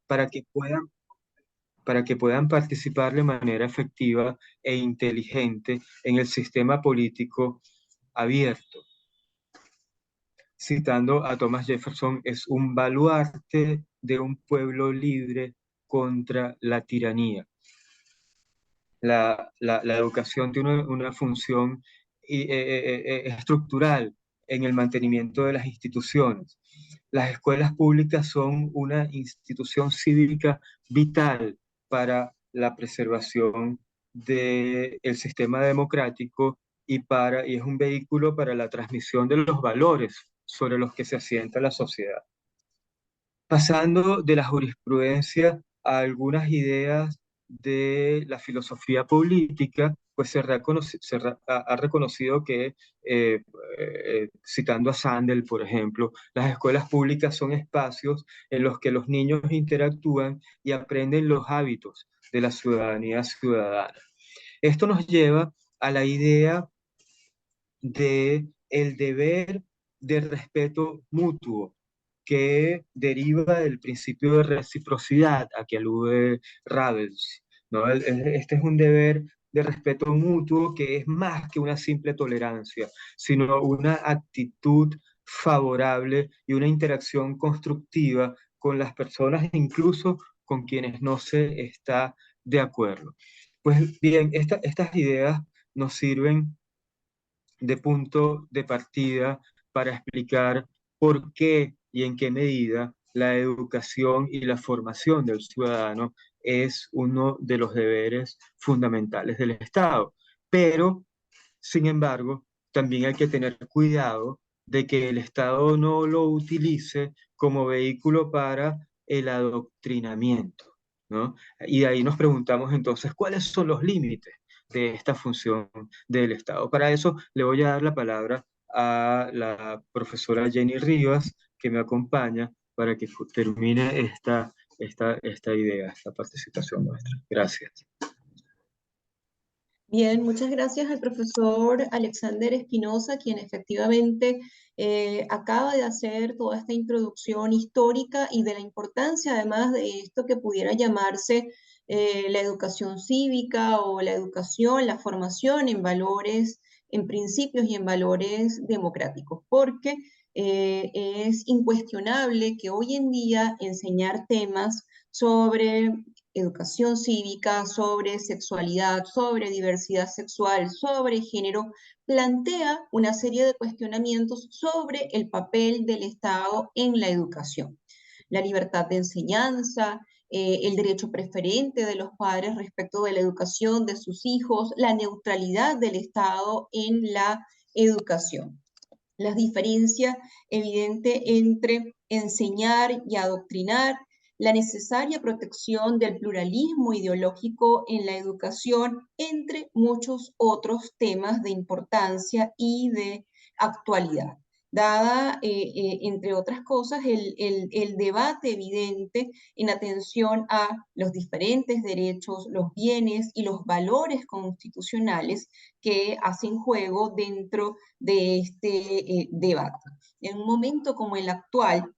para que puedan, para que puedan participar de manera efectiva e inteligente en el sistema político abierto. Citando a Thomas Jefferson, es un baluarte de un pueblo libre contra la tiranía. La educación tiene una función estructural en el mantenimiento de las instituciones. Las escuelas públicas son una institución cívica vital para la preservación del sistema democrático y es un vehículo para la transmisión de los valores sobre los que se asienta la sociedad. Pasando de la jurisprudencia a algunas ideas de la filosofía política, pues ha reconocido que, citando a Sandel, por ejemplo, las escuelas públicas son espacios en los que los niños interactúan y aprenden los hábitos de la ciudadanía ciudadana. Esto nos lleva a la idea de el deber de respeto mutuo que deriva del principio de reciprocidad a que alude Ravels, ¿no? Este es un deber de respeto mutuo que es más que una simple tolerancia, sino una actitud favorable y una interacción constructiva con las personas, incluso con quienes no se está de acuerdo. Pues bien, estas ideas nos sirven de punto de partida para explicar por qué y en qué medida la educación y la formación del ciudadano es uno de los deberes fundamentales del Estado. Pero, sin embargo, también hay que tener cuidado de que el Estado no lo utilice como vehículo para el adoctrinamiento, ¿no? Y de ahí nos preguntamos entonces, ¿cuáles son los límites de esta función del Estado? Para eso le voy a dar la palabra a la profesora Jenny Rivas, que me acompaña para que termine esta idea, esta participación nuestra. Gracias. Bien, muchas gracias al profesor Alexander Espinosa, quien efectivamente acaba de hacer toda esta introducción histórica y de la importancia además de esto que pudiera llamarse la educación cívica o la educación, la formación en valores, en principios y en valores democráticos, porque es incuestionable que hoy en día enseñar temas sobre educación cívica, sobre sexualidad, sobre diversidad sexual, sobre género, plantea una serie de cuestionamientos sobre el papel del Estado en la educación. La libertad de enseñanza, el derecho preferente de los padres respecto de la educación de sus hijos, la neutralidad del Estado en la educación. La diferencia evidente entre enseñar y adoctrinar, la necesaria protección del pluralismo ideológico en la educación, entre muchos otros temas de importancia y de actualidad. Dada, entre otras cosas, el debate evidente en atención a los diferentes derechos, los bienes y los valores constitucionales que hacen juego dentro de este debate. En un momento como el actual,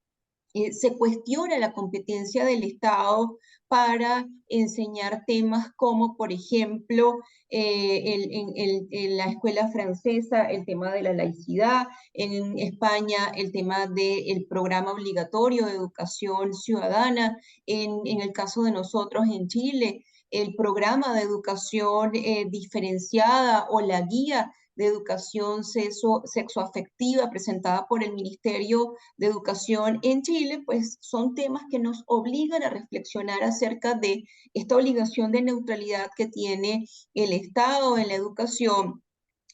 se cuestiona la competencia del Estado para enseñar temas como, por ejemplo, en la escuela francesa el tema de la laicidad, en España el tema del programa obligatorio de educación ciudadana, en el caso de nosotros en Chile, el programa de educación diferenciada o la guía de educación sexoafectiva presentada por el Ministerio de Educación en Chile, pues son temas que nos obligan a reflexionar acerca de esta obligación de neutralidad que tiene el Estado en la educación,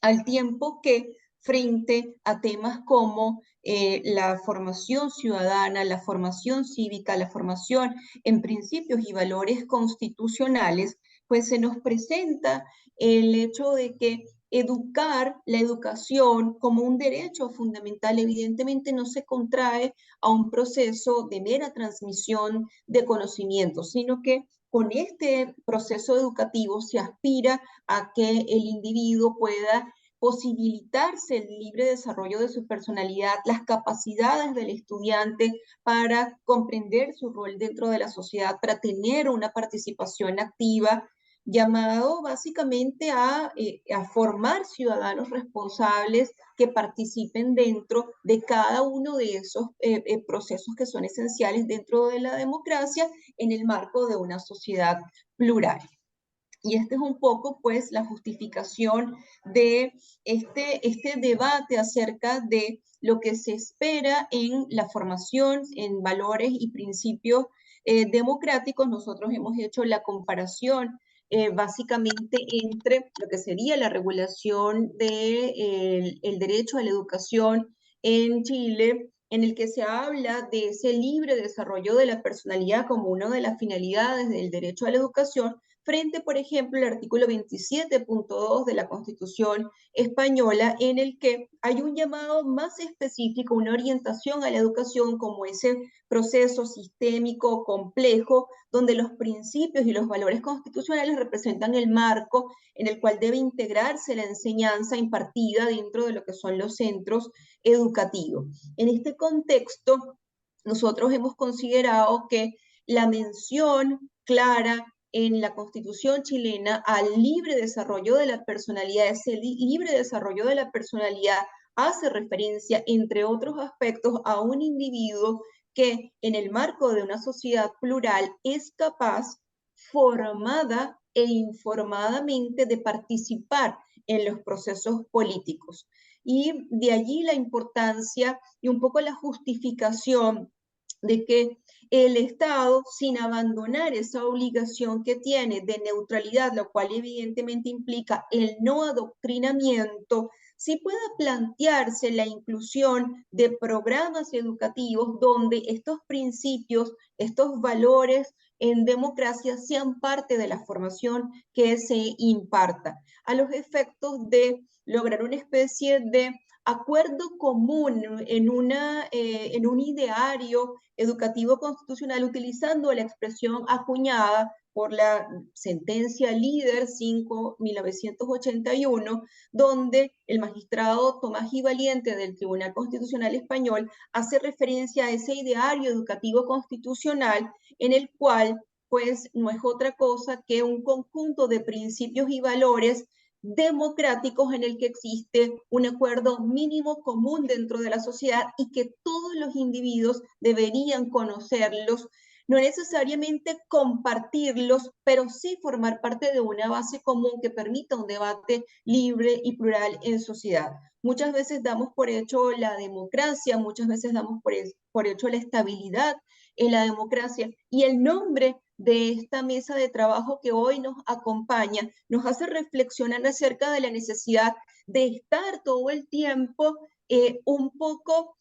al tiempo que frente a temas como la formación ciudadana, la formación cívica, la formación en principios y valores constitucionales, pues se nos presenta el hecho de que educar, la educación como un derecho fundamental, evidentemente no se contrae a un proceso de mera transmisión de conocimientos, sino que con este proceso educativo se aspira a que el individuo pueda posibilitarse el libre desarrollo de su personalidad, las capacidades del estudiante para comprender su rol dentro de la sociedad, para tener una participación activa, llamado básicamente a formar ciudadanos responsables que participen dentro de cada uno de esos procesos que son esenciales dentro de la democracia en el marco de una sociedad plural. Y este es un poco, pues, la justificación de este debate acerca de lo que se espera en la formación, en valores y principios democráticos. Nosotros hemos hecho la comparación básicamente entre lo que sería la regulación del el derecho a la educación en Chile, en el que se habla de ese libre desarrollo de la personalidad como una de las finalidades del derecho a la educación, frente, por ejemplo, al artículo 27.2 de la Constitución española, en el que hay un llamado más específico, una orientación a la educación como ese proceso sistémico complejo, donde los principios y los valores constitucionales representan el marco en el cual debe integrarse la enseñanza impartida dentro de lo que son los centros educativos. En este contexto, nosotros hemos considerado que la mención clara en la Constitución chilena al libre desarrollo de la personalidad, ese libre desarrollo de la personalidad hace referencia, entre otros aspectos, a un individuo que en el marco de una sociedad plural es capaz, formada e informadamente, de participar en los procesos políticos. Y de allí la importancia y un poco la justificación de que el Estado, sin abandonar esa obligación que tiene de neutralidad, lo cual evidentemente implica el no adoctrinamiento, sí pueda plantearse la inclusión de programas educativos donde estos principios, estos valores en democracia sean parte de la formación que se imparta, a los efectos de lograr una especie de acuerdo común en un ideario educativo constitucional, utilizando la expresión acuñada por la sentencia Líder 5-1981, donde el magistrado Tomás I. Valiente del Tribunal Constitucional Español hace referencia a ese ideario educativo constitucional en el cual pues no es otra cosa que un conjunto de principios y valores democráticos en el que existe un acuerdo mínimo común dentro de la sociedad y que todos los individuos deberían conocerlos, no necesariamente compartirlos, pero sí formar parte de una base común que permita un debate libre y plural en sociedad. Muchas veces damos por hecho la democracia, muchas veces damos por hecho la estabilidad en la democracia, y el nombre de esta mesa de trabajo que hoy nos acompaña nos hace reflexionar acerca de la necesidad de estar todo el tiempo un poco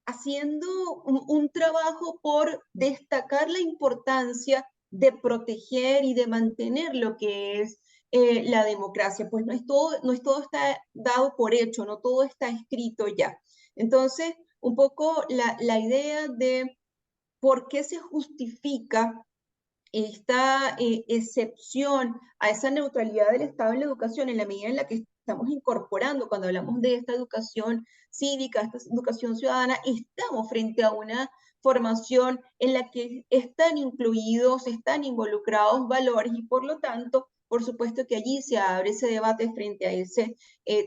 haciendo un trabajo por destacar la importancia de proteger y de mantener lo que es la democracia, pues no es todo está dado por hecho, no todo está escrito ya. Entonces, un poco la idea de por qué se justifica esta excepción a esa neutralidad del Estado en la educación en la medida en la que estamos incorporando, cuando hablamos de esta educación cívica, esta educación ciudadana, estamos frente a una formación en la que están incluidos, están involucrados valores y por lo tanto, por supuesto que allí se abre ese debate frente a ese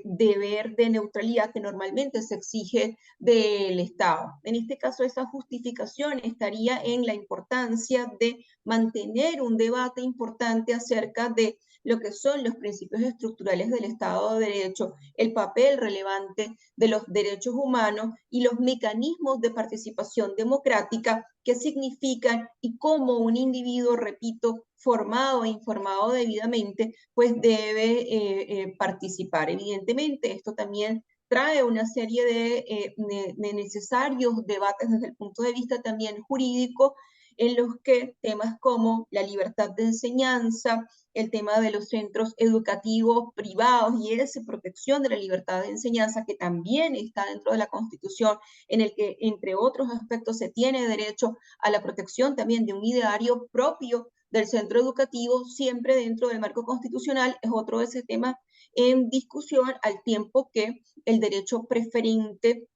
deber de neutralidad que normalmente se exige del Estado. En este caso, esa justificación estaría en la importancia de mantener un debate importante acerca de lo que son los principios estructurales del Estado de Derecho, el papel relevante de los derechos humanos y los mecanismos de participación democrática que significan y cómo un individuo, repito, formado e informado debidamente, pues debe participar. Evidentemente, esto también trae una serie de necesarios debates desde el punto de vista también jurídico, en los que temas como la libertad de enseñanza, el tema de los centros educativos privados y esa protección de la libertad de enseñanza, que también está dentro de la Constitución, en el que, entre otros aspectos, se tiene derecho a la protección también de un ideario propio del centro educativo, siempre dentro del marco constitucional, es otro de ese tema en discusión, al tiempo que el derecho preferente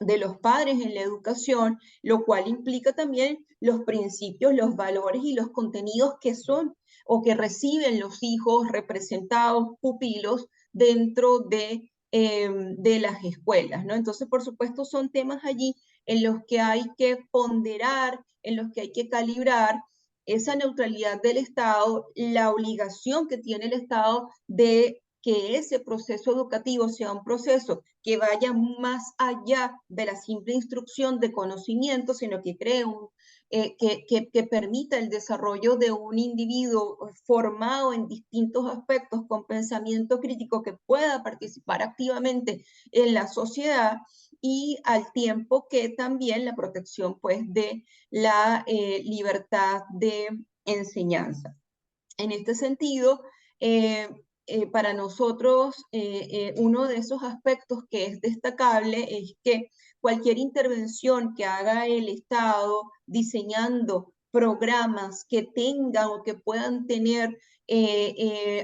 de los padres en la educación, lo cual implica también los principios, los valores y los contenidos que son o que reciben los hijos representados, pupilos, dentro de las escuelas, ¿no? Entonces, por supuesto, son temas allí en los que hay que ponderar, en los que hay que calibrar esa neutralidad del Estado, la obligación que tiene el Estado de que ese proceso educativo sea un proceso que vaya más allá de la simple instrucción de conocimiento, sino que cree que permita el desarrollo de un individuo formado en distintos aspectos con pensamiento crítico que pueda participar activamente en la sociedad, y al tiempo que también la protección pues de la libertad de enseñanza. En este sentido, para nosotros, uno de esos aspectos que es destacable es que cualquier intervención que haga el Estado diseñando programas que tengan o que puedan tener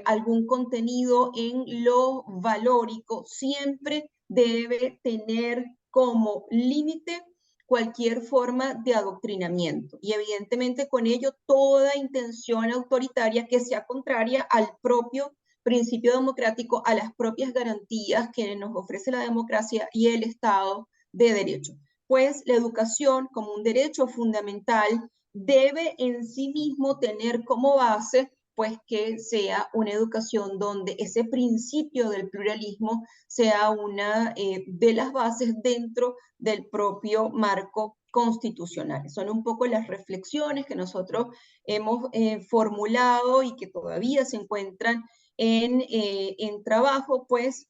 algún contenido en lo valórico, siempre debe tener como límite cualquier forma de adoctrinamiento y evidentemente con ello toda intención autoritaria que sea contraria al propio principio democrático, a las propias garantías que nos ofrece la democracia y el Estado de Derecho. Pues la educación como un derecho fundamental debe en sí mismo tener como base pues que sea una educación donde ese principio del pluralismo sea una de las bases dentro del propio marco constitucional. Son un poco las reflexiones que nosotros hemos formulado y que todavía se encuentran en trabajo, pues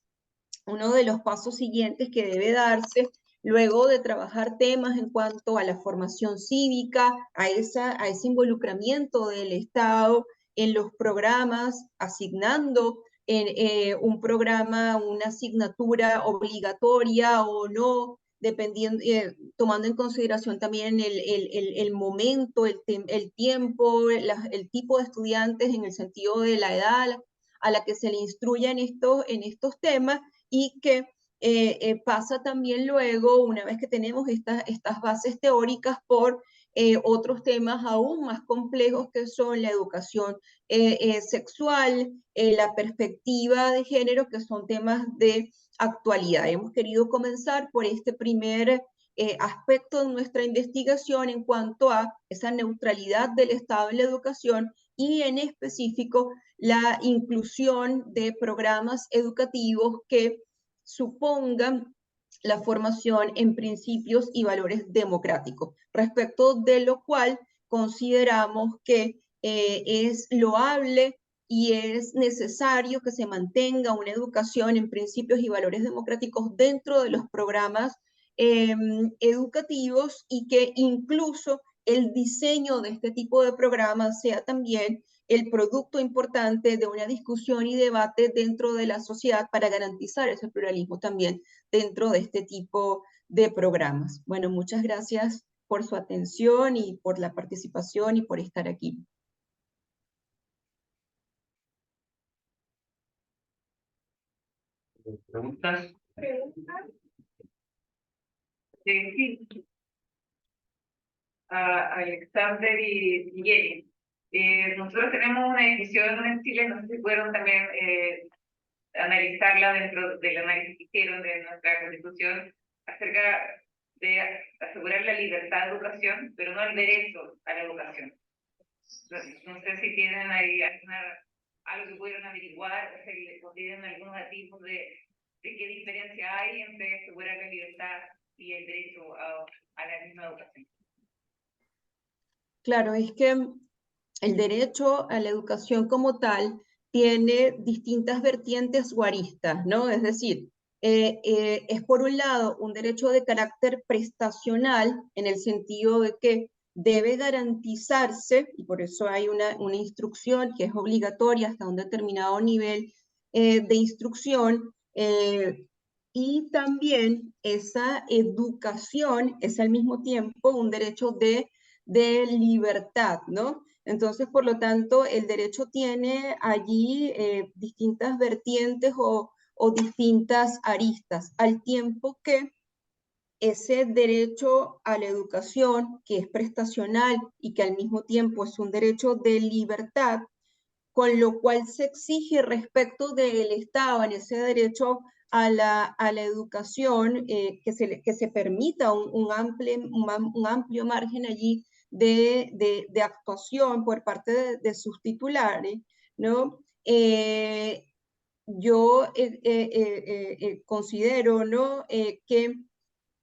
uno de los pasos siguientes que debe darse luego de trabajar temas en cuanto a la formación cívica, a ese involucramiento del Estado en los programas, asignando un programa, una asignatura obligatoria o no, dependiendo, tomando en consideración también el momento, el tiempo, el tipo de estudiantes en el sentido de la edad a la que se le instruya en estos temas, y que pasa también luego, una vez que tenemos estas bases teóricas, por otros temas aún más complejos que son la educación sexual, la perspectiva de género, que son temas de actualidad. Hemos querido comenzar por este primer aspecto de nuestra investigación en cuanto a esa neutralidad del Estado en la educación y en específico la inclusión de programas educativos que supongan la formación en principios y valores democráticos, respecto de lo cual consideramos que es loable y es necesario que se mantenga una educación en principios y valores democráticos dentro de los programas educativos, y que incluso el diseño de este tipo de programas sea también el producto importante de una discusión y debate dentro de la sociedad para garantizar ese pluralismo también dentro de este tipo de programas. Bueno, muchas gracias por su atención y por la participación y por estar aquí. ¿Preguntas? Sí. A Alexander y Jenny. Nosotros tenemos una discusión en Chile, no sé si pudieron también analizarla dentro del análisis que hicieron de nuestra Constitución, acerca de asegurar la libertad de educación, pero no el derecho a la educación. No sé si tienen ahí algo que pudieron averiguar, o tienen algunos atisbos de qué diferencia hay entre asegurar la libertad y el derecho a la misma educación. Claro, es que el derecho a la educación como tal tiene distintas vertientes o aristas, ¿no? Es decir, es por un lado un derecho de carácter prestacional, en el sentido de que debe garantizarse, y por eso hay una instrucción que es obligatoria hasta un determinado nivel de instrucción, y también esa educación es al mismo tiempo un derecho de libertad, ¿no? Entonces, por lo tanto, el derecho tiene allí distintas vertientes o distintas aristas, al tiempo que ese derecho a la educación, que es prestacional y que al mismo tiempo es un derecho de libertad, con lo cual se exige respecto del Estado en ese derecho a la educación, que se permita un amplio margen allí de actuación por parte de sus titulares, ¿no? Yo considero, ¿no? Que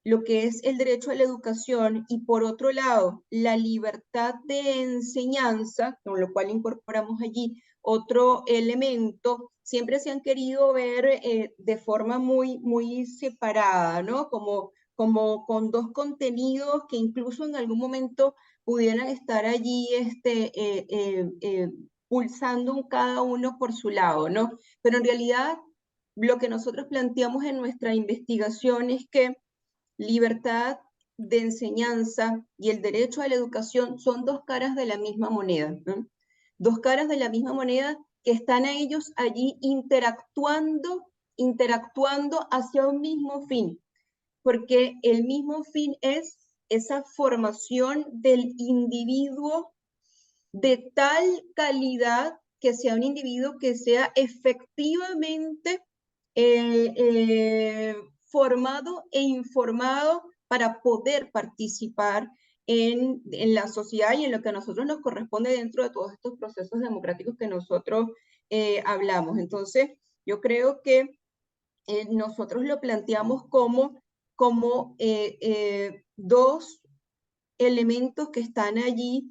lo que es el derecho a la educación y por otro lado la libertad de enseñanza, con lo cual incorporamos allí otro elemento, siempre se han querido ver de forma muy separada, ¿no? Como con dos contenidos que incluso en algún momento pudieran estar allí pulsando cada uno por su lado, ¿no? Pero en realidad lo que nosotros planteamos en nuestra investigación es que libertad de enseñanza y el derecho a la educación son dos caras de la misma moneda, ¿no? Dos caras de la misma moneda que están a ellos allí interactuando hacia un mismo fin, porque el mismo fin es esa formación del individuo de tal calidad que sea un individuo que sea efectivamente formado e informado para poder participar la sociedad y en lo que a nosotros nos corresponde dentro de todos estos procesos democráticos que nosotros hablamos. Entonces, yo creo que nosotros lo planteamos como dos elementos que están allí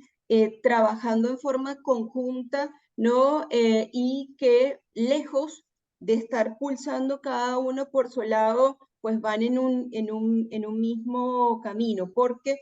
trabajando en forma conjunta, ¿no? Y que lejos de estar pulsando cada uno por su lado, pues van en un mismo camino, porque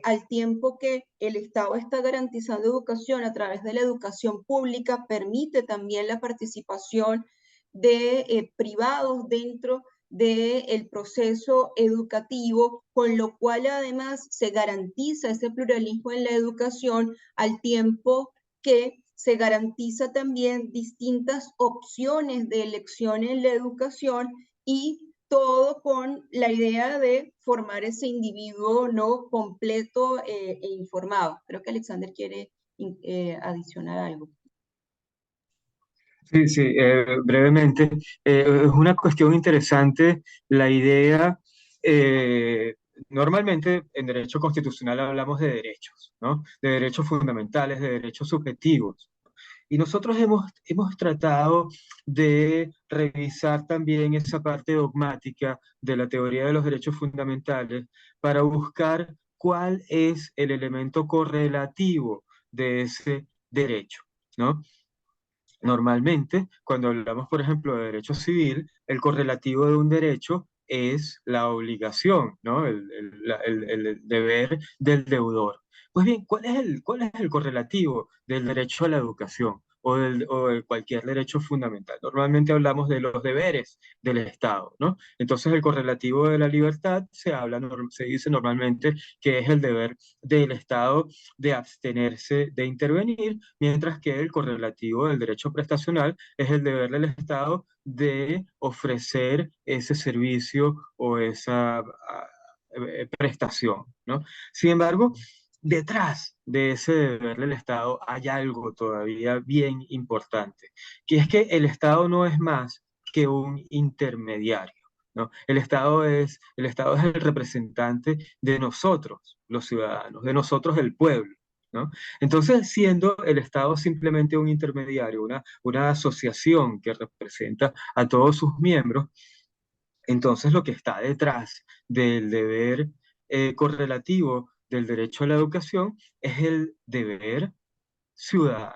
al tiempo que el Estado está garantizando educación a través de la educación pública, permite también la participación de privados dentro del proceso educativo, con lo cual además se garantiza ese pluralismo en la educación al tiempo que se garantiza también distintas opciones de elección en la educación y todo con la idea de formar ese individuo no completo e informado. Creo que Alexander quiere adicionar algo. Sí, sí, brevemente. Es una cuestión interesante la idea. Normalmente en derecho constitucional hablamos de derechos, ¿no? De derechos fundamentales, de derechos subjetivos. Y nosotros hemos tratado de revisar también esa parte dogmática de la teoría de los derechos fundamentales para buscar cuál es el elemento correlativo de ese derecho, ¿no? Normalmente, cuando hablamos, por ejemplo, de derecho civil, el correlativo de un derecho es la obligación, ¿no? El deber del deudor. Pues bien, cuál es el correlativo del derecho a la educación o de cualquier derecho fundamental? Normalmente hablamos de los deberes del Estado, ¿no? Entonces, el correlativo de la libertad se dice normalmente que es el deber del Estado de abstenerse de intervenir, mientras que el correlativo del derecho prestacional es el deber del Estado de ofrecer ese servicio o esa prestación, ¿no? Sin embargo, detrás de ese deber del Estado hay algo todavía bien importante, que es que el Estado no es más que un intermediario. ¿No? El Estado es el representante de nosotros, los ciudadanos, de nosotros, el pueblo. ¿No? Entonces, siendo el Estado simplemente un intermediario, una asociación que representa a todos sus miembros, entonces lo que está detrás del deber correlativo del derecho a la educación es el deber ciudadano,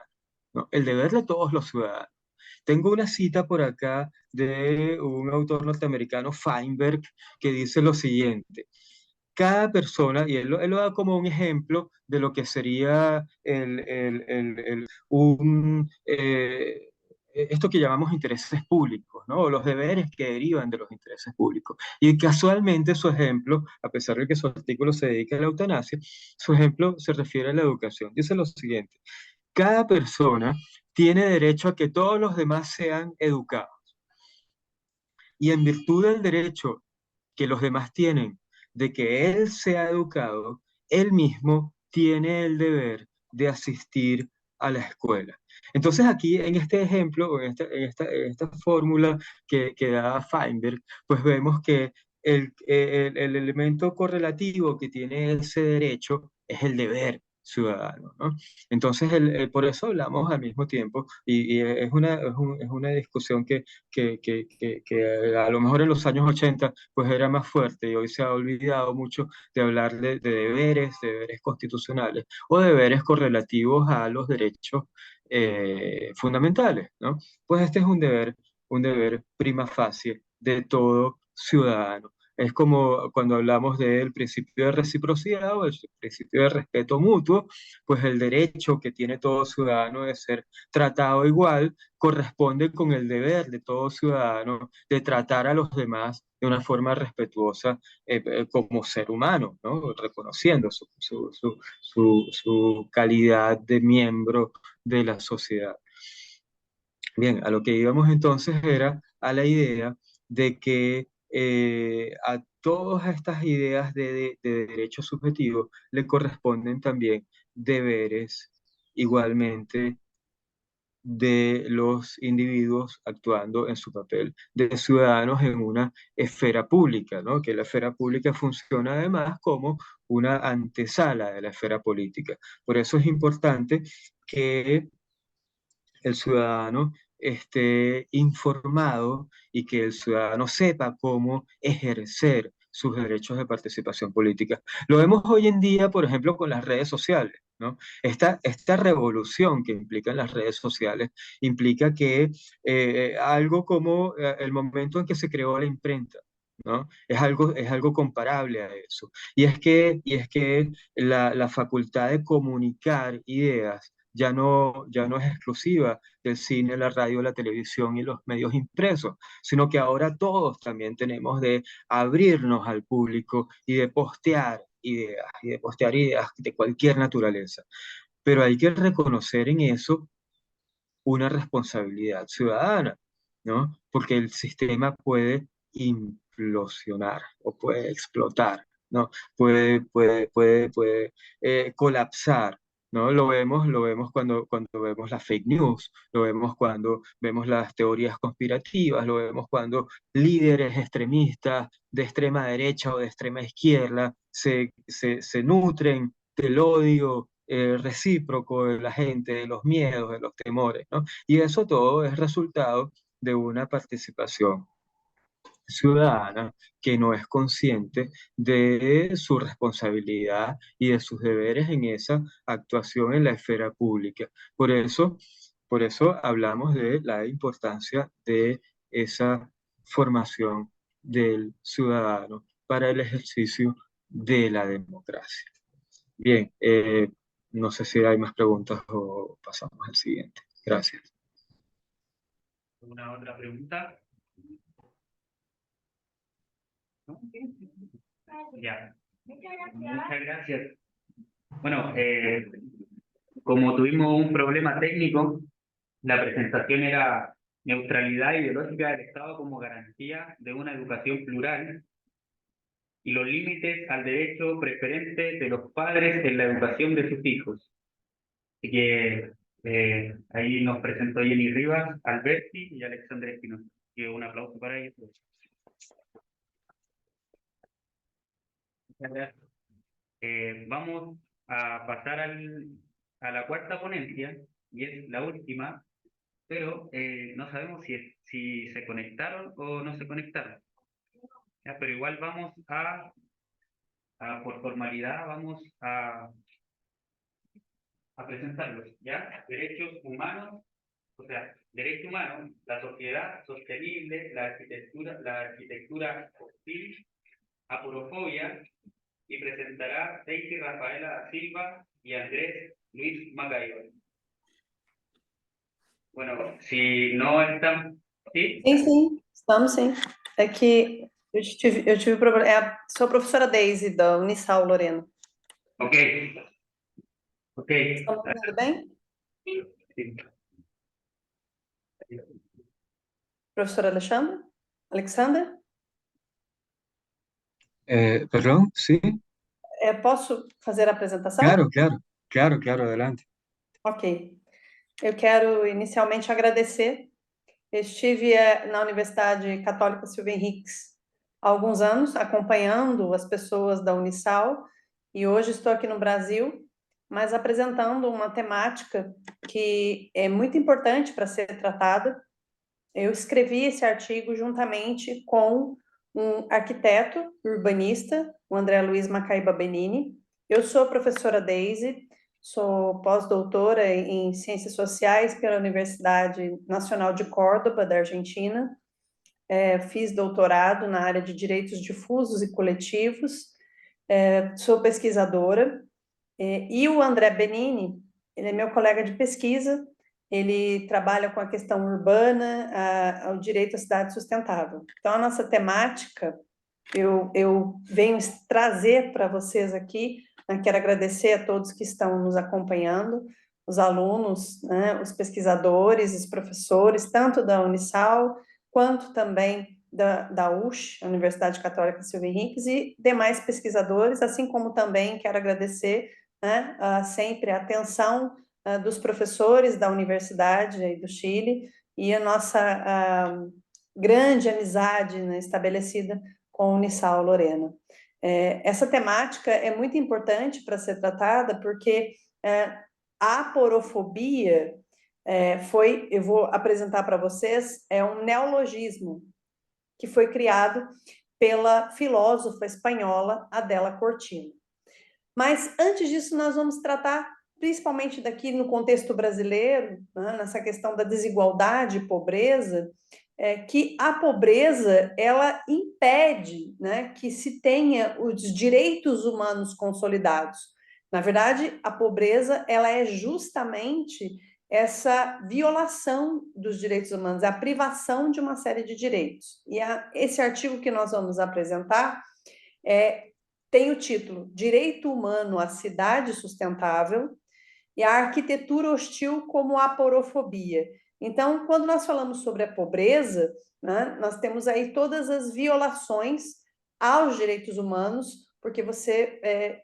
¿no? El deber de todos los ciudadanos. Tengo una cita por acá de un autor norteamericano, Feinberg, que dice lo siguiente: cada persona, y él lo da como un ejemplo de lo que sería esto que llamamos intereses públicos, ¿no? O los deberes que derivan de los intereses públicos. Y casualmente su ejemplo, a pesar de que su artículo se dedica a la eutanasia, su ejemplo se refiere a la educación. Dice lo siguiente: cada persona tiene derecho a que todos los demás sean educados. Y en virtud del derecho que los demás tienen de que él sea educado, él mismo tiene el deber de asistir a la escuela. Entonces aquí en este ejemplo, o en esta fórmula que da Feinberg, pues vemos que el elemento correlativo que tiene ese derecho es el deber ciudadano, ¿no? Entonces, por eso hablamos al mismo tiempo y es una discusión que a lo mejor en los años 80 pues era más fuerte y hoy se ha olvidado mucho de hablar de deberes constitucionales o deberes correlativos a los derechos fundamentales, ¿no? Pues este es un deber prima facie de todo ciudadano. Es como cuando hablamos del principio de reciprocidad o el principio de respeto mutuo, pues el derecho que tiene todo ciudadano de ser tratado igual corresponde con el deber de todo ciudadano de tratar a los demás de una forma respetuosa como ser humano, ¿no? Reconociendo su calidad de miembro de la sociedad. Bien, a lo que íbamos entonces era a la idea de que a todas estas ideas de derecho subjetivo le corresponden también deberes igualmente de los individuos actuando en su papel de ciudadanos en una esfera pública, ¿no? Que la esfera pública funciona además como una antesala de la esfera política. Por eso es importante que el ciudadano esté informado y que el ciudadano sepa cómo ejercer sus derechos de participación política. Lo vemos hoy en día, por ejemplo, con las redes sociales, ¿no? Esta revolución que implican las redes sociales implica que algo como el momento en que se creó la imprenta, ¿no? Es algo comparable a eso. Y es que la facultad de comunicar ideas ya no es exclusiva del cine, la radio, la televisión y los medios impresos, sino que ahora todos también tenemos de abrirnos al público y de postear ideas de cualquier naturaleza. Pero hay que reconocer en eso una responsabilidad ciudadana, ¿no? Porque el sistema puede implosionar o puede explotar, ¿no? Puede colapsar, ¿no? Lo vemos cuando vemos las fake news, lo vemos cuando vemos las teorías conspirativas, lo vemos cuando líderes extremistas de extrema derecha o de extrema izquierda se nutren del odio recíproco de la gente, de los miedos, de los temores, ¿no? Y eso todo es resultado de una participación ciudadana que no es consciente de su responsabilidad y de sus deberes en esa actuación en la esfera pública. Por eso hablamos de la importancia de esa formación del ciudadano para el ejercicio de la democracia. Bien, no sé si hay más preguntas o pasamos al siguiente. Gracias. ¿Alguna otra pregunta? ¿No? Ya. Muchas gracias. Bueno, como tuvimos un problema técnico, la presentación era neutralidad ideológica del Estado como garantía de una educación plural y los límites al derecho preferente de los padres en la educación de sus hijos. Así que ahí nos presentó Jenny Rivas, Alberti y Alexander Espinosa. Y un aplauso para ellos. Muchas gracias. Vamos a pasar a la cuarta ponencia, y es la última, pero no sabemos si se conectaron o no se conectaron. Ya, pero igual vamos por formalidad, vamos a presentarlos, ¿ya? Derechos humanos, o sea, derecho humano, la sociedad sostenible, la arquitectura hostil, aporofobia, y presentará Daisy Rafaela da Silva y Andrés Luis Macaiva. Bueno, si no están... ¿Sí? Sim, sim, estamos sim. É que eu tive problema. Sou a professora Daisy, da Unisal, Lorena. Ok. Ok. Estão me ouvindo bem? Sí. Professor Alexandre? Alexander? Perdón, sí, Posso fazer a apresentação? claro, claro, claro, claro, adelante. Ok. Eu quero inicialmente agradecer. Eu estive na Universidade Católica Silvia Henriques há alguns anos, acompanhando as pessoas da Unisal, e hoje estou aqui no Brasil, mas apresentando uma temática que é muito importante para ser tratada. Eu escrevi esse artigo juntamente com um arquiteto urbanista, o André Luiz Macaíba Benini. Eu sou a professora Daisy, sou pós-doutora em Ciências Sociais pela Universidade Nacional de Córdoba, da Argentina. Fiz doutorado na área de Direitos Difusos e Coletivos. Sou pesquisadora. E o André Benini, ele é meu colega de pesquisa. Ele trabalha com a questão urbana, o direito à cidade sustentável. Então, a nossa temática, eu venho trazer para vocês aqui, né, quero agradecer a todos que estão nos acompanhando, os alunos, né, os pesquisadores, os professores, tanto da Unisal, quanto também da USH, Universidade Católica Silvia Henriques, e demais pesquisadores, assim como também quero agradecer, né, sempre a atenção dos professores da Universidade do Chile e a nossa grande amizade, né, estabelecida com a Unisal Lorena. Essa temática é muito importante para ser tratada porque a aporofobia eu vou apresentar para vocês, é um neologismo que foi criado pela filósofa espanhola Adela Cortina. Mas, antes disso, nós vamos tratar, principalmente daqui no contexto brasileiro, né, nessa questão da desigualdade e pobreza, que a pobreza, ela impede, né, que se tenha os direitos humanos consolidados. Na verdade, a pobreza, ela é justamente essa violação dos direitos humanos, a privação de uma série de direitos. E esse artigo que nós vamos apresentar tem o título Direito Humano à Cidade Sustentável e a Arquitetura Hostil como Aporofobia. Então, quando nós falamos sobre a pobreza, né, nós temos aí todas as violações aos direitos humanos, porque você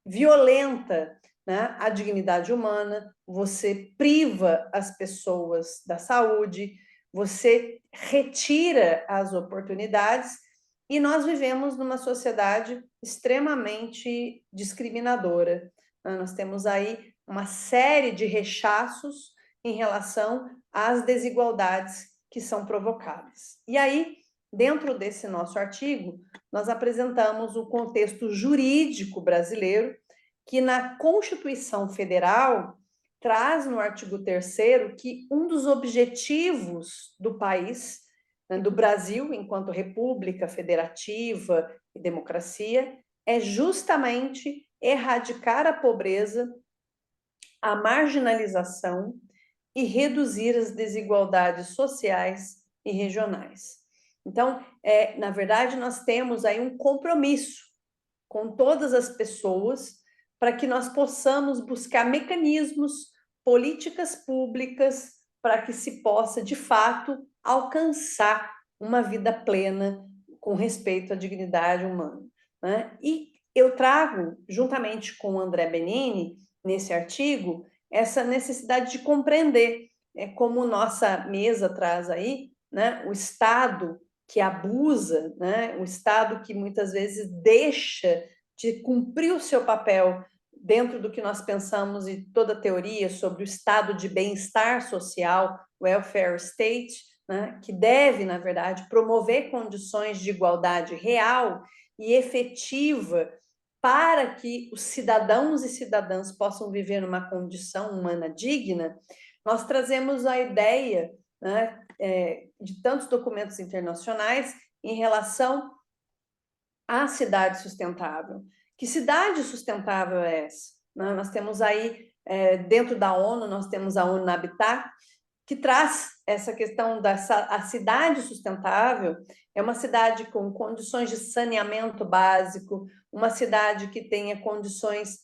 violenta, né, a dignidade humana, você priva as pessoas da saúde, você retira as oportunidades, e nós vivemos numa sociedade extremamente discriminadora. Nós temos aí uma série de rechaços em relação às desigualdades que são provocadas. E aí, dentro desse nosso artigo, nós apresentamos o contexto jurídico brasileiro, que na Constituição Federal traz no artigo 3º que um dos objetivos do país, né, do Brasil, enquanto república federativa e democracia, é justamente erradicar a pobreza, a marginalização e reduzir as desigualdades sociais e regionais. Então, na verdade, nós temos aí um compromisso com todas as pessoas para que nós possamos buscar mecanismos, políticas públicas para que se possa, de fato, alcançar uma vida plena com respeito à dignidade humana, né? E eu trago, juntamente com o André Benini, nesse artigo, essa necessidade de compreender, como nossa mesa traz aí, né, o Estado que abusa, né, o Estado que muitas vezes deixa de cumprir o seu papel dentro do que nós pensamos e toda a teoria sobre o estado de bem-estar social, welfare state, né, que deve, na verdade, promover condições de igualdade real e efetiva para que os cidadãos e cidadãs possam viver numa condição humana digna. Nós trazemos a ideia, né, de tantos documentos internacionais em relação à cidade sustentável. Que cidade sustentável é essa? Nós temos aí, dentro da ONU, nós temos a ONU Habitat, que traz essa questão a cidade sustentável. É uma cidade com condições de saneamento básico, uma cidade que tenha condições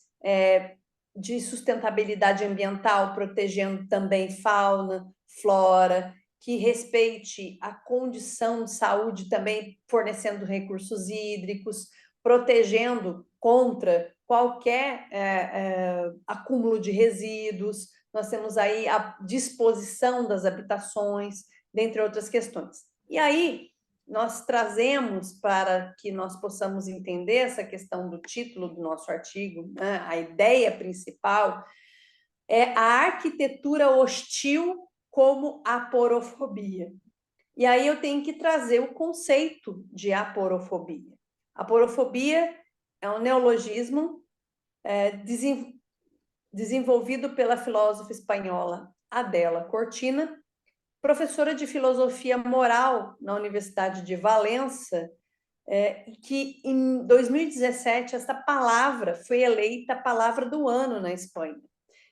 de sustentabilidade ambiental, protegendo também fauna, flora, que respeite a condição de saúde também, fornecendo recursos hídricos, protegendo contra qualquer acúmulo de resíduos. Nós temos aí a disposição das habitações, dentre outras questões. E aí, nós trazemos, para que nós possamos entender essa questão do título do nosso artigo, né? A ideia principal é a arquitetura hostil como aporofobia. E aí eu tenho que trazer o conceito de aporofobia. Aporofobia é um neologismo desenvolvido pela filósofa espanhola Adela Cortina, professora de filosofia moral na Universidade de Valença, que em 2017 essa palavra foi eleita a palavra do ano na Espanha,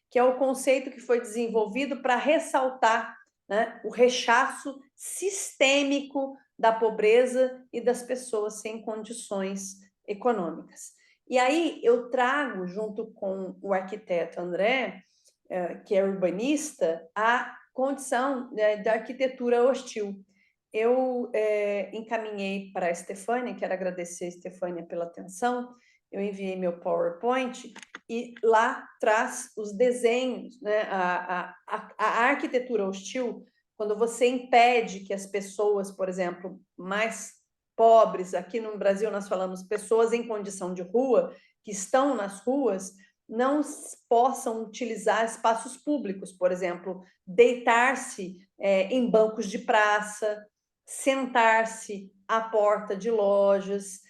que é o conceito que foi desenvolvido para ressaltar, né, o rechaço sistêmico da pobreza e das pessoas sem condições econômicas. E aí eu trago, junto com o arquiteto André, que é urbanista, a condição da arquitetura hostil. Eu encaminhei para a Estefânia, quero agradecer a Estefânia pela atenção, eu enviei meu PowerPoint e lá traz os desenhos, né? A arquitetura hostil, quando você impede que as pessoas, por exemplo, mais pobres, aqui no Brasil nós falamos pessoas em condição de rua, que estão nas ruas, não possam utilizar espaços públicos, por exemplo, deitar-se em bancos de praça, sentar-se à porta de lojas,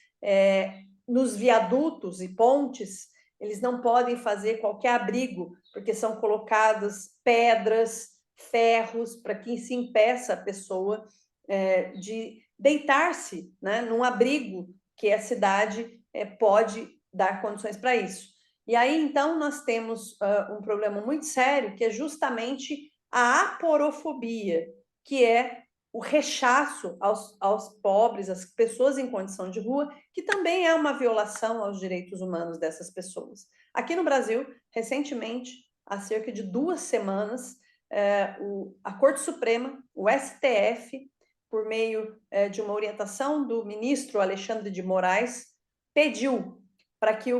nos viadutos e pontes, eles não podem fazer qualquer abrigo, porque são colocadas pedras, ferros, para que se impeça a pessoa de deitar-se, né, num abrigo que a cidade pode dar condições para isso. E aí, então, nós temos um problema muito sério, que é justamente a aporofobia, que é o rechaço aos pobres, às pessoas em condição de rua, que também é uma violação aos direitos humanos dessas pessoas. Aqui no Brasil, recentemente, há cerca de 2 semanas, a Corte Suprema, o STF, por meio de uma orientação do ministro Alexandre de Moraes, pediu para que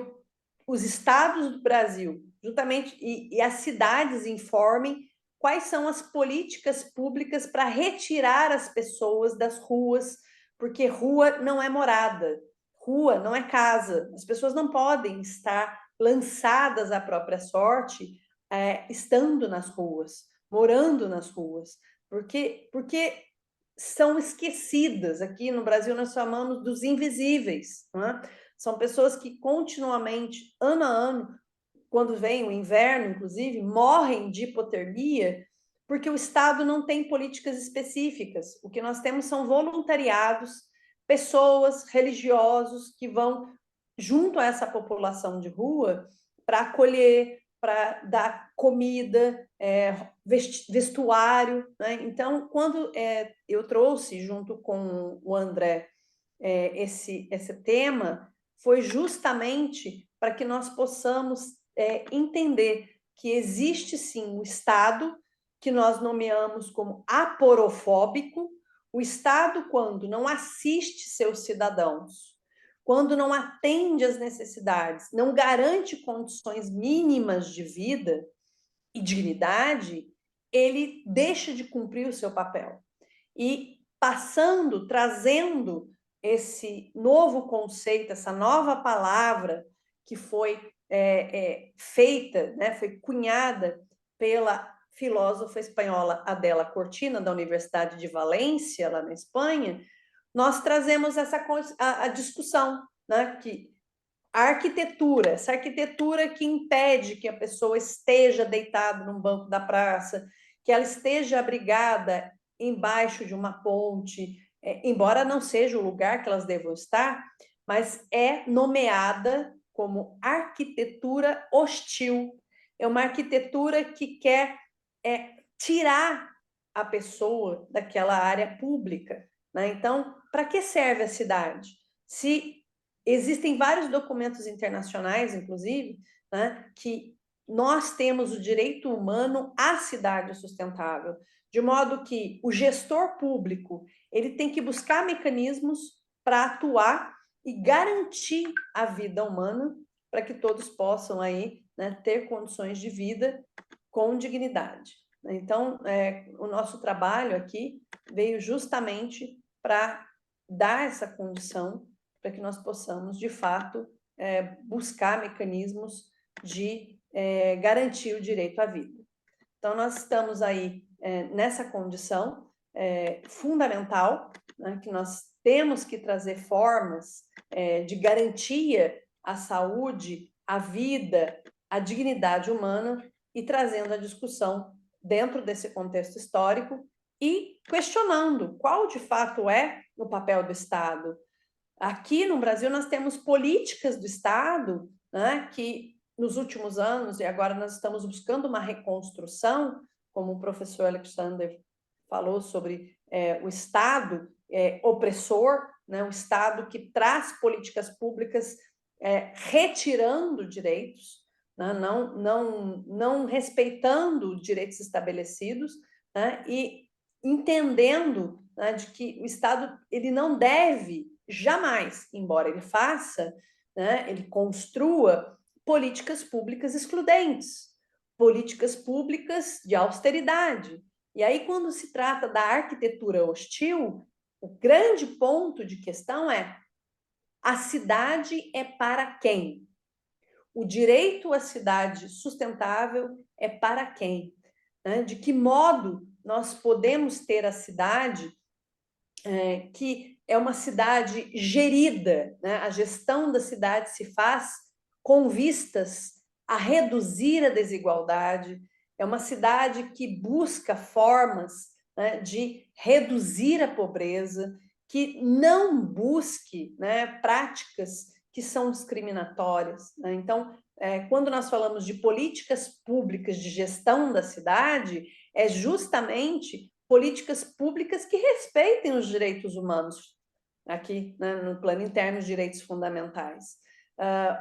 os estados do Brasil, juntamente, e as cidades informem quais são as políticas públicas para retirar as pessoas das ruas, porque rua não é morada, rua não é casa, as pessoas não podem estar lançadas à própria sorte estando nas ruas, morando nas ruas, porque são esquecidas. Aqui no Brasil nós chamamos dos invisíveis, né? São pessoas que continuamente, ano a ano, quando vem o inverno, inclusive, morrem de hipotermia, porque o Estado não tem políticas específicas. O que nós temos são voluntariados, pessoas, religiosos, que vão junto a essa população de rua para acolher, para dar comida, vestuário, né? Então, quando eu trouxe, junto com o André, esse tema, foi justamente para que nós possamos entender que existe sim o Estado, que nós nomeamos como aporofóbico, o Estado quando não assiste seus cidadãos, quando não atende às necessidades, não garante condições mínimas de vida e dignidade, ele deixa de cumprir o seu papel. E trazendo esse novo conceito, essa nova palavra que foi feita, né, foi cunhada pela filósofa espanhola Adela Cortina, da Universidade de Valência, lá na Espanha, nós trazemos a discussão, né, que a arquitetura, essa arquitetura que impede que a pessoa esteja deitada num banco da praça, que ela esteja abrigada embaixo de uma ponte, embora não seja o lugar que elas devam estar, mas é nomeada como arquitetura hostil. É uma arquitetura que quer tirar a pessoa daquela área pública, né? Então, para que serve a cidade? Se existem vários documentos internacionais, inclusive, né, que nós temos o direito humano à cidade sustentável, de modo que o gestor público ele tem que buscar mecanismos para atuar e garantir a vida humana para que todos possam aí, né, ter condições de vida com dignidade. Então, o nosso trabalho aqui veio justamente para dar essa condição para que nós possamos, de fato, buscar mecanismos de garantir o direito à vida. Então, nós estamos aí nessa condição fundamental, né, que nós temos que trazer formas de garantia à saúde, à vida, à dignidade humana e trazendo a discussão dentro desse contexto histórico e questionando qual de fato é o papel do Estado. Aqui no Brasil nós temos políticas do Estado, né, que nos últimos anos, e agora nós estamos buscando uma reconstrução, como o professor Alexander falou sobre o Estado opressor, né, o Estado que traz políticas públicas retirando direitos, né, não respeitando direitos estabelecidos, né, e entendendo, né, de que o Estado ele não deve jamais, embora ele faça, né, ele construa políticas públicas excludentes, políticas públicas de austeridade. E aí, quando se trata da arquitetura hostil, o grande ponto de questão é: a cidade é para quem? O direito à cidade sustentável é para quem? Né? De que modo nós podemos ter a cidade que é uma cidade gerida, né? A gestão da cidade se faz com vistas a reduzir a desigualdade, é uma cidade que busca formas, né, de reduzir a pobreza, que não busque, né, práticas que são discriminatórias, né? Então, quando nós falamos de políticas públicas de gestão da cidade, é justamente políticas públicas que respeitem os direitos humanos, aqui, né, no plano interno, os direitos fundamentais.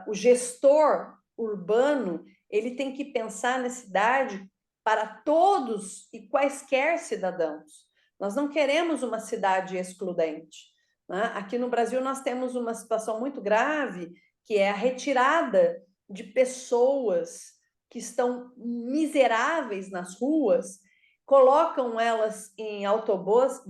O gestor urbano ele tem que pensar na cidade para todos e quaisquer cidadãos. Nós não queremos uma cidade excludente, né? Aqui no Brasil nós temos uma situação muito grave, que é a retirada de pessoas que estão miseráveis nas ruas, colocam elas em autobus,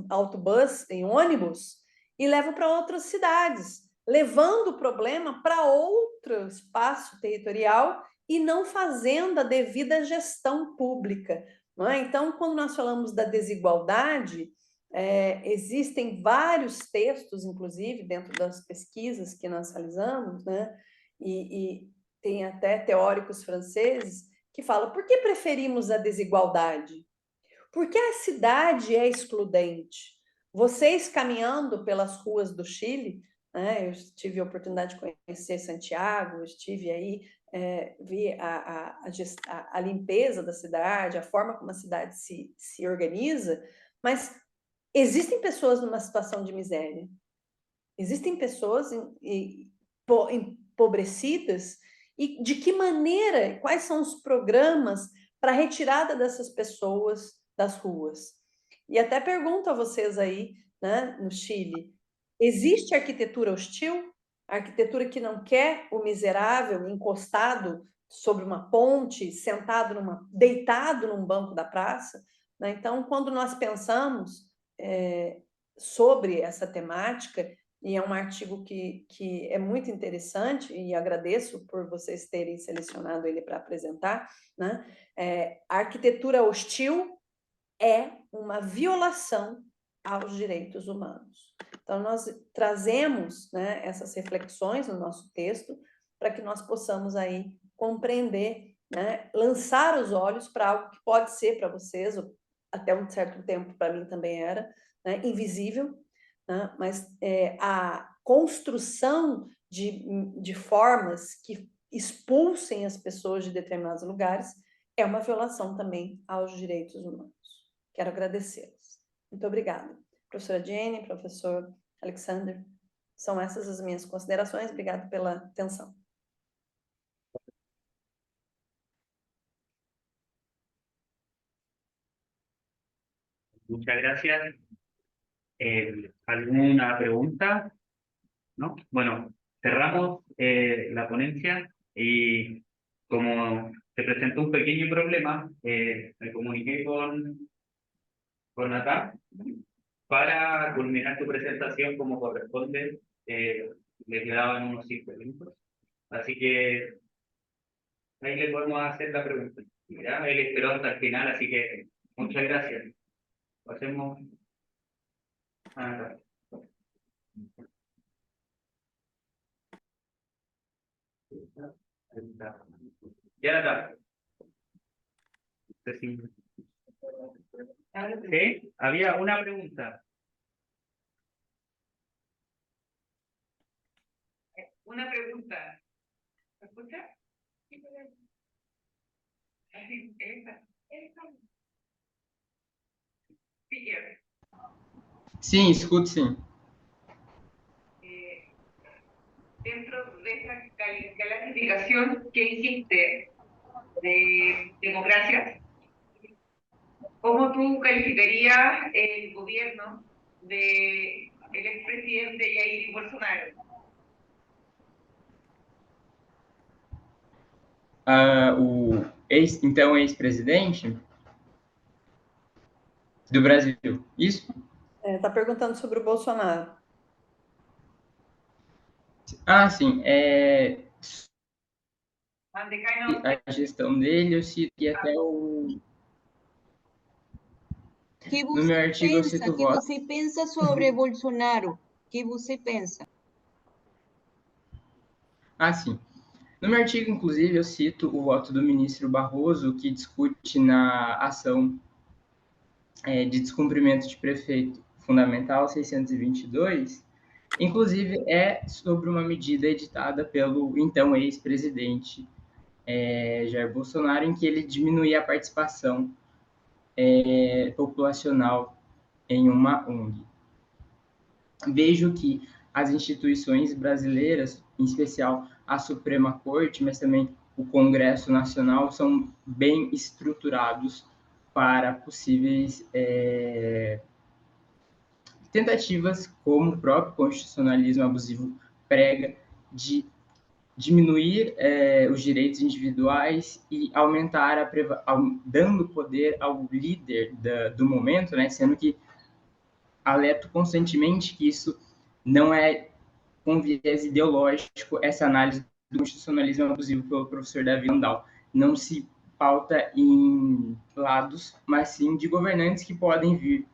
em ônibus e levam para outras cidades, levando o problema para outro espaço territorial e não fazendo a devida gestão pública. Não é? Então, quando nós falamos da desigualdade, existem vários textos, inclusive, dentro das pesquisas que nós realizamos, né? E tem até teóricos franceses que falam: por que preferimos a desigualdade? Porque a cidade é excludente. Vocês caminhando pelas ruas do Chile, né, eu tive a oportunidade de conhecer Santiago, estive aí, vi a limpeza da cidade, a forma como a cidade se organiza, mas existem pessoas numa situação de miséria, existem pessoas empobrecidas, e de que maneira, quais são os programas para a retirada dessas pessoas das ruas? E até pergunto a vocês aí, né, no Chile, existe arquitetura hostil? Arquitetura que não quer o miserável encostado sobre uma ponte, deitado num banco da praça? Né? Então, quando nós pensamos sobre essa temática, e é um artigo que é muito interessante, e agradeço por vocês terem selecionado ele para apresentar, né? A arquitetura hostil é uma violação aos direitos humanos. Então, nós trazemos, né, essas reflexões no nosso texto para que nós possamos aí compreender, né, lançar os olhos para algo que pode ser para vocês, até um certo tempo para mim também era, né, invisível, né, mas a construção de formas que expulsem as pessoas de determinados lugares é uma violação também aos direitos humanos. Quero agradecê-los. Muito obrigada. Professora Jenny, professor Alexander, são essas as minhas considerações. Obrigada pela atenção. Muchas gracias. ¿Alguna pregunta? ¿No? Bueno, cerramos la ponencia y como se presentó un pequeño problema, me comuniqué con Natán para culminar tu presentación como corresponde. Le quedaban unos 5 minutos, así que ahí le podemos hacer la pregunta. ¿Ya? Él esperó hasta el final, así que muchas gracias. Pasemos a Natán. Ya Natán. Sí, había una pregunta. Una pregunta. ¿Me escucha? Así, esta. Sí, quiero. Sim, escuto sim. Dentro de esa clasificación que hiciste de democracias, ¿cómo tú calificarías el gobierno del expresidente Jair Bolsonaro? Então, ex-presidente do Brasil, isso? Está perguntando sobre o Bolsonaro. Ah, sim. Donde cae A gestão dele, eu cito que até o... No meu artigo eu cito o que voto. você pensa sobre Bolsonaro? Que você pensa? Ah, sim. No meu artigo, inclusive, eu cito o voto do ministro Barroso, que discute na ação de descumprimento de prefeito fundamental 622, inclusive é sobre uma medida editada pelo então ex-presidente Jair Bolsonaro, em que ele diminuía a participação populacional em uma ONG. Vejo que as instituições brasileiras, em especial a Suprema Corte, mas também o Congresso Nacional, são bem estruturados para possíveis tentativas, como o próprio constitucionalismo abusivo prega, de diminuir os direitos individuais e aumentar dando poder ao líder do momento, né, sendo que alerto constantemente que isso não é com viés ideológico, essa análise do constitucionalismo abusivo pelo professor Davi Landau. Não se pauta em lados, mas sim de governantes que podem vir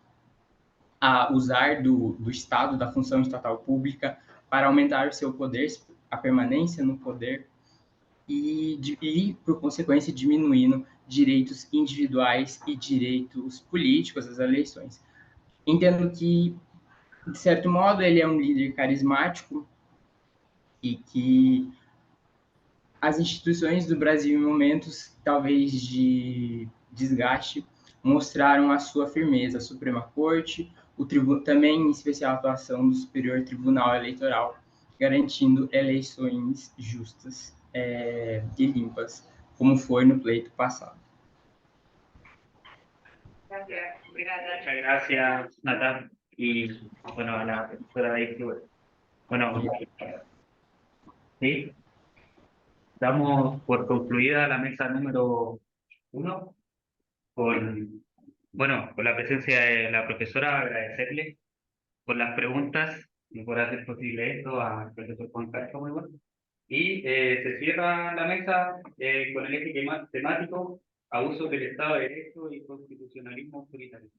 a usar do Estado, da função estatal pública, para aumentar o seu poder, a permanência no poder, e por consequência, diminuindo direitos individuais e direitos políticos das eleições. Entendo que, de certo modo, ele é um líder carismático e que as instituições do Brasil, em momentos talvez de desgaste, mostraram a sua firmeza, a Suprema Corte, também em especial a atuação do Superior Tribunal Eleitoral, garantindo eleições justas e limpas, como foi no pleito passado. Muchas gracias, Natán. Y bueno, a la profesora de bueno, sí, damos por concluida la mesa número 1 con la presencia de la profesora, agradecerle por las preguntas y por hacer posible esto al profesor Juan Carlos, muy bueno. Y se cierra la mesa con el eje temático, abuso del Estado de Derecho y constitucionalismo autoritario.